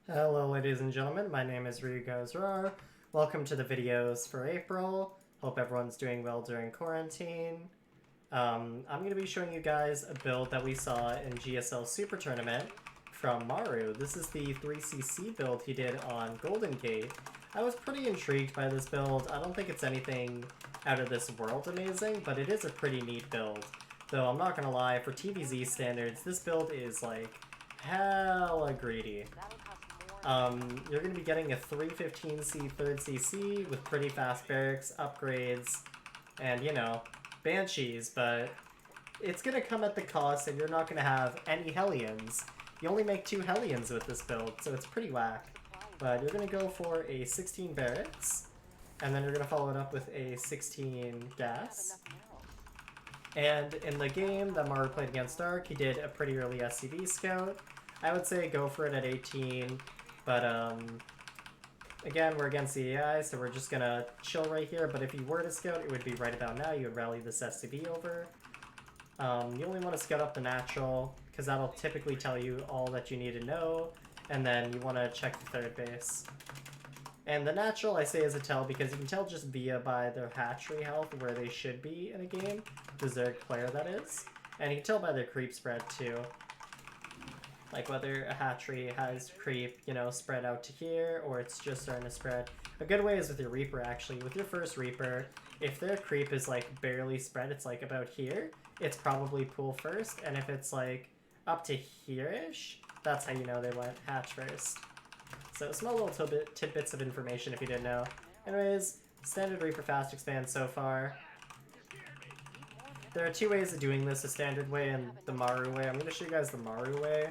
Hello ladies and gentlemen, my name is Ryugo. Welcome to the videos for April. Hope everyone's doing well during quarantine. I'm going to be showing you guys a build that we saw in GSL Super Tournament from Maru. This is the 3cc build he did on Golden Gate. I was pretty intrigued by this build. I don't think it's anything out of this world amazing, but it is a pretty neat build. Though I'm not going to lie, for TvZ standards, this build is like hella greedy. You're going to be getting a 315C 3rd CC with pretty fast barracks, upgrades, and, you know, Banshees, but it's going to come at the cost and you're not going to have any Hellions. You only make 2 Hellions with this build, so it's pretty whack. But you're going to go for a 16 barracks, and then you're going to follow it up with a 16 gas. And in the game that Maru played against Dark, he did a pretty early SCV scout. I would say go for it at 18. But, again, we're against the AI, so we're just gonna chill right here. But if you were to scout, it would be right about now. You would rally this SCV over. You only want to scout up the natural, because that'll typically tell you all that you need to know. And then you want to check the 3rd base. And the natural, I say, is a tell, because you can tell just by their hatchery health where they should be in a game. The Zerg player, that is. And you can tell by their creep spread, too. Like whether a hatchery has creep, you know, spread out to here, or it's just starting to spread. A good way is with your Reaper, actually. With your first Reaper, if their creep is like barely spread, it's like about here, it's probably pool first. And if it's like up to here-ish, that's how you know they went hatch first. So small little tidbits of information if you didn't know. Anyways, standard Reaper fast expand so far. There are 2 ways of doing this, a standard way and the Maru way. I'm going to show you guys the Maru way.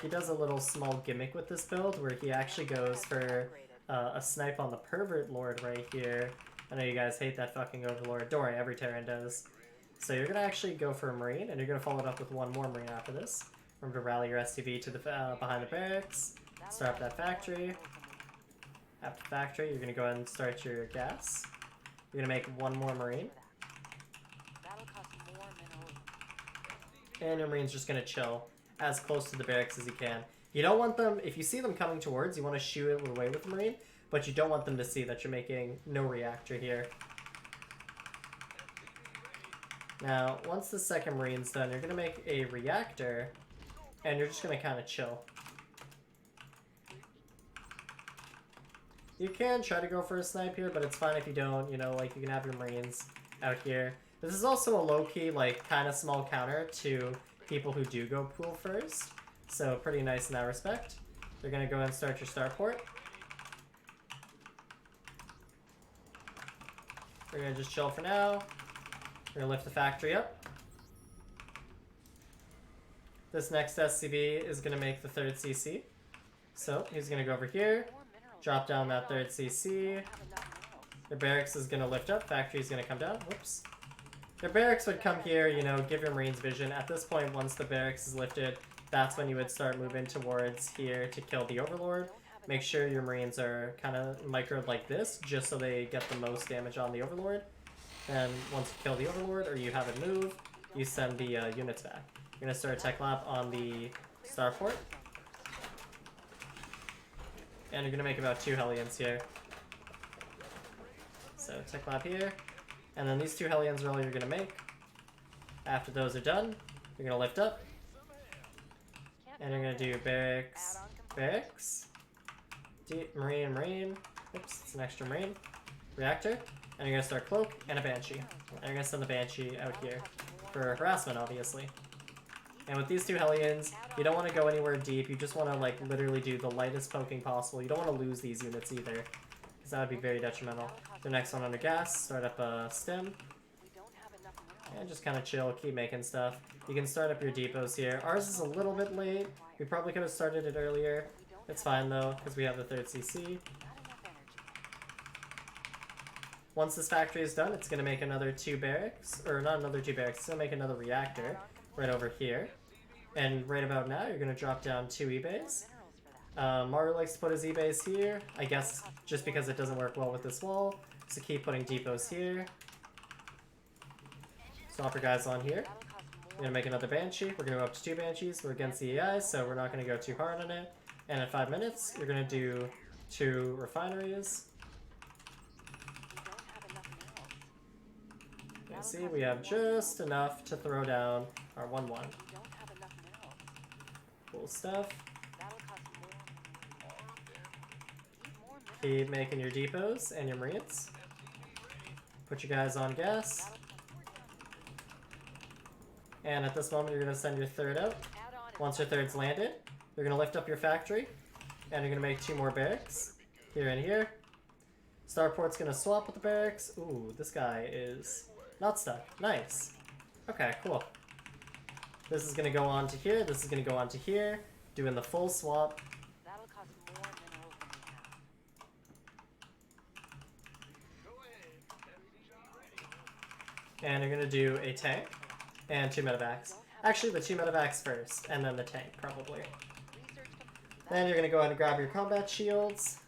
He does a little small gimmick with this build where he actually goes for a snipe on the Pervert Lord right here. I know you guys hate that fucking Overlord. Don't worry, every Terran does. So you're going to actually go for a Marine, and you're going to follow it up with 1 more Marine after this. Remember to rally your SCV to the behind the barracks. Start up that factory. After factory, you're going to go ahead and start your gas. You're going to make 1 more Marine. And your Marine's just going to chill as close to the barracks as you can. You don't want them, if you see them coming towards, you want to shoot it away with the Marine, but you don't want them to see that you're making no reactor here. Now, once the second Marine's done, you're going to make a reactor, and you're just going to kind of chill. You can try to go for a snipe here, but it's fine if you don't, you know, like you can have your Marines out here. This is also a low-key, like, kind of small counter to people who do go pool first. So pretty nice in that respect. You're going to go ahead and start your starport. We're going to just chill for now. We're going to lift the factory up. This next SCV is going to make the 3rd CC. So he's going to go over here, drop down that 3rd CC. The barracks is going to lift up. Factory is going to come down. Whoops. The barracks would come here, you know, give your Marines vision. At this point, once the barracks is lifted, that's when you would start moving towards here to kill the Overlord. Make sure your Marines are kind of microed like this, just so they get the most damage on the Overlord. And once you kill the Overlord, or you have it move, you send the units back. You're going to start a tech lap on the starport. And you're going to make about 2 Hellions here. So tech lap here. And then these 2 Hellions are all you're going to make. After those are done, you're going to lift up. And you're going to do barracks, barracks, Marine, Marine. Oops, it's an extra Marine. Reactor. And you're going to start Cloak and a Banshee. And you're going to send the Banshee out here for harassment, obviously. And with these 2 Hellions, you don't want to go anywhere deep. You just want to, like, literally do the lightest poking possible. You don't want to lose these units either, because that would be very detrimental. The next one under gas, start up a stem. And just kind of chill, keep making stuff. You can start up your depots here. Ours is a little bit late. We probably could have started it earlier. It's fine though, because we have the 3rd CC. Once this factory is done, it's going to make another 2 barracks. Or not another 2 barracks, it's going to make another reactor right over here. And right about now, you're going to drop down 2 E-bays. Maru likes to put his E-base here, I guess just because it doesn't work well with this wall. So keep putting depots here. Stop your guys on here. We're going to make another Banshee. We're going to go up to 2 Banshees. We're against the AI, so we're not going to go too hard on it. And in 5 minutes, you're going to do 2 refineries. You see, we have just enough to throw down our 1-1. Cool stuff. Keep making your depots and your marines. Put you guys on gas. And at this moment, you're going to send your third out. Once your third's landed, you're going to lift up your factory. And you're going to make 2 more barracks. Here and here. Starport's going to swap with the barracks. Ooh, this guy is not stuck. Nice. Okay, cool. This is going to go on to here. This is going to go on to here. Doing the full swap. That'll cost more minerals than we have. And you're going to do a tank and 2 medevacs. Actually, the 2 medevacs first, and then the tank, probably. Then you're going to go ahead and grab your combat shields.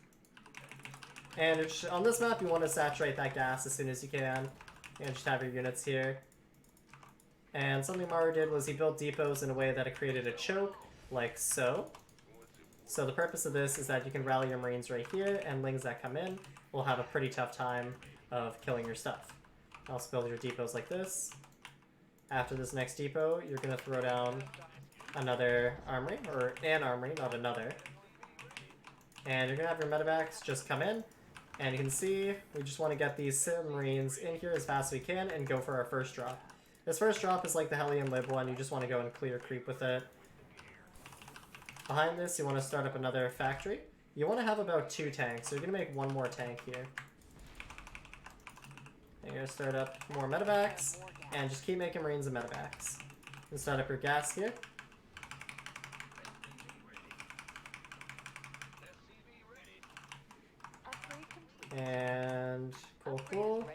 And on this map, you want to saturate that gas as soon as you can. And just have your units here. And something Maru did was he built depots in a way that it created a choke, like so. So the purpose of this is that you can rally your marines right here, and lings that come in will have a pretty tough time of killing your stuff. Also build your depots like this. After this next depot, you're going to throw down another armory, or an armory, not another. And you're going to have your medevacs just come in. And you can see, we just want to get these marines in here as fast as we can and go for our first drop. This first drop is like the Hellion Lib one, you just want to go and clear creep with it. Behind this, you want to start up another factory. You want to have about 2 tanks, so you're going to make 1 more tank here. And you're going to start up more medevacs, and just keep making marines and medevacs. And start up your gas here. And cool.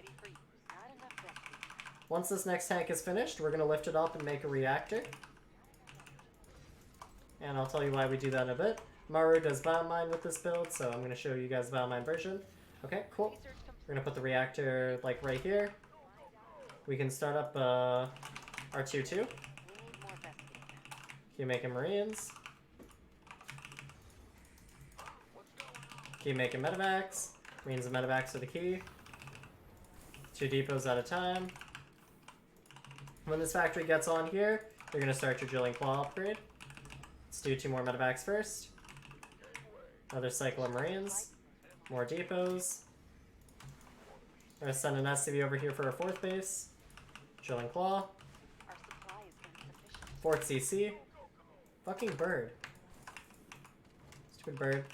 Once this next tank is finished, we're going to lift it up and make a reactor. And I'll tell you why we do that in a bit. Maru does biomine with this build, so I'm going to show you guys the biomine version. Okay, cool. We're going to put the reactor like right here. We can start up our 2-2. Keep making marines. Keep making medevacs. Marines and medevacs are the key. 2 depots at a time. When this factory gets on here, you're going to start your drilling claw upgrade. Let's do 2 more medevacs first. Another cycle of marines. More depots. We're going to send an SCV over here for our 4th base. Drilling claw. Fort CC. Fucking bird. Stupid bird.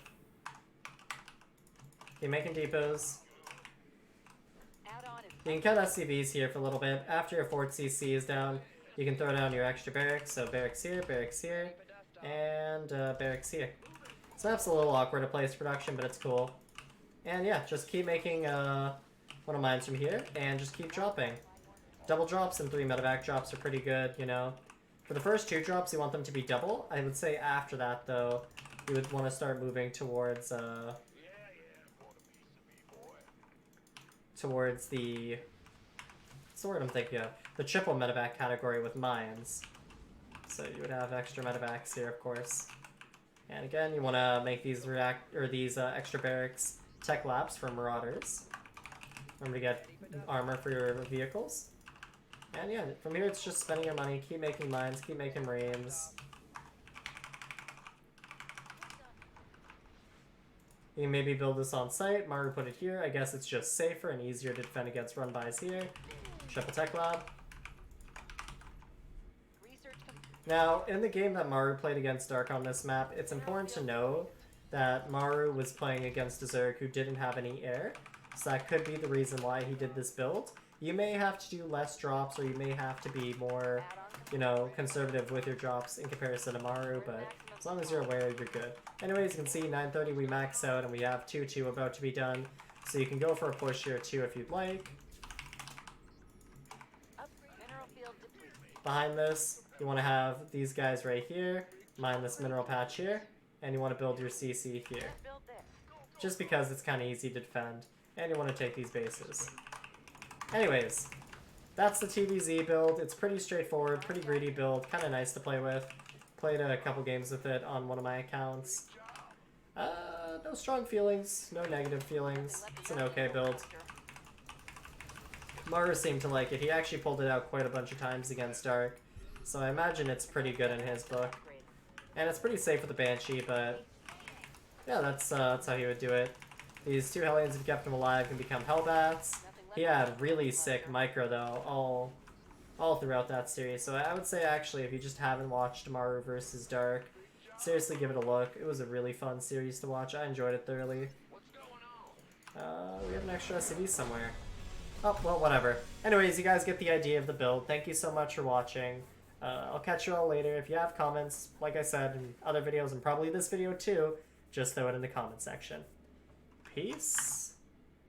Keep making depots. You can cut SCVs here for a little bit. After your Fort CC is down, you can throw down your extra barracks. So barracks here, and barracks here. So that's a little awkward to place production, but it's cool. And yeah, just keep making one of mines from here, and just keep dropping. Double drops and 3 medevac drops are pretty good, you know. For the first 2 drops, you want them to be double. I would say after that, though, you would want to start moving towards towards the, what's the word I'm thinking of? The triple medevac category with mines. So you would have extra medevacs here, of course. And again, you want to make these extra barracks tech labs for marauders. Remember to get armor for your vehicles. And yeah, from here it's just spending your money, keep making mines, keep making marines. You can maybe build this on site. Maru put it here. I guess it's just safer and easier to defend against run-bys here. Triple tech lab. Now, in the game that Maru played against Dark on this map, it's important to know that Maru was playing against a Zerg who didn't have any air. So that could be the reason why he did this build. You may have to do less drops, or you may have to be more, you know, conservative with your drops in comparison to Maru, but as long as you're aware, you're good. Anyways, you can see 930 we max out, and we have 2-2 about to be done. So you can go for a push here too if you'd like. Behind this, you want to have these guys right here, mine this mineral patch here, and you want to build your CC here. Just because it's kind of easy to defend, and you want to take these bases. Anyways, that's the TvZ build. It's pretty straightforward, pretty greedy build, kind of nice to play with. Played a couple games with it on one of my accounts. No strong feelings, no negative feelings. It's an okay build. Maru seemed to like it. He actually pulled it out quite a bunch of times against Dark, so I imagine it's pretty good in his book. And it's pretty safe with the Banshee, but yeah, that's how he would do it. These two Hellions, if you kept him alive, can become Hellbats. He had really sick micro though, all throughout that series. So I would say actually, if you just haven't watched Maru versus Dark, seriously give it a look. It was a really fun series to watch. I enjoyed it thoroughly. We have an extra SCV somewhere. Oh, well, whatever. Anyways, you guys get the idea of the build. Thank you so much for watching. I'll catch you all later. If you have comments, like I said in other videos, and probably this video too, just throw it in the comment section. Peace.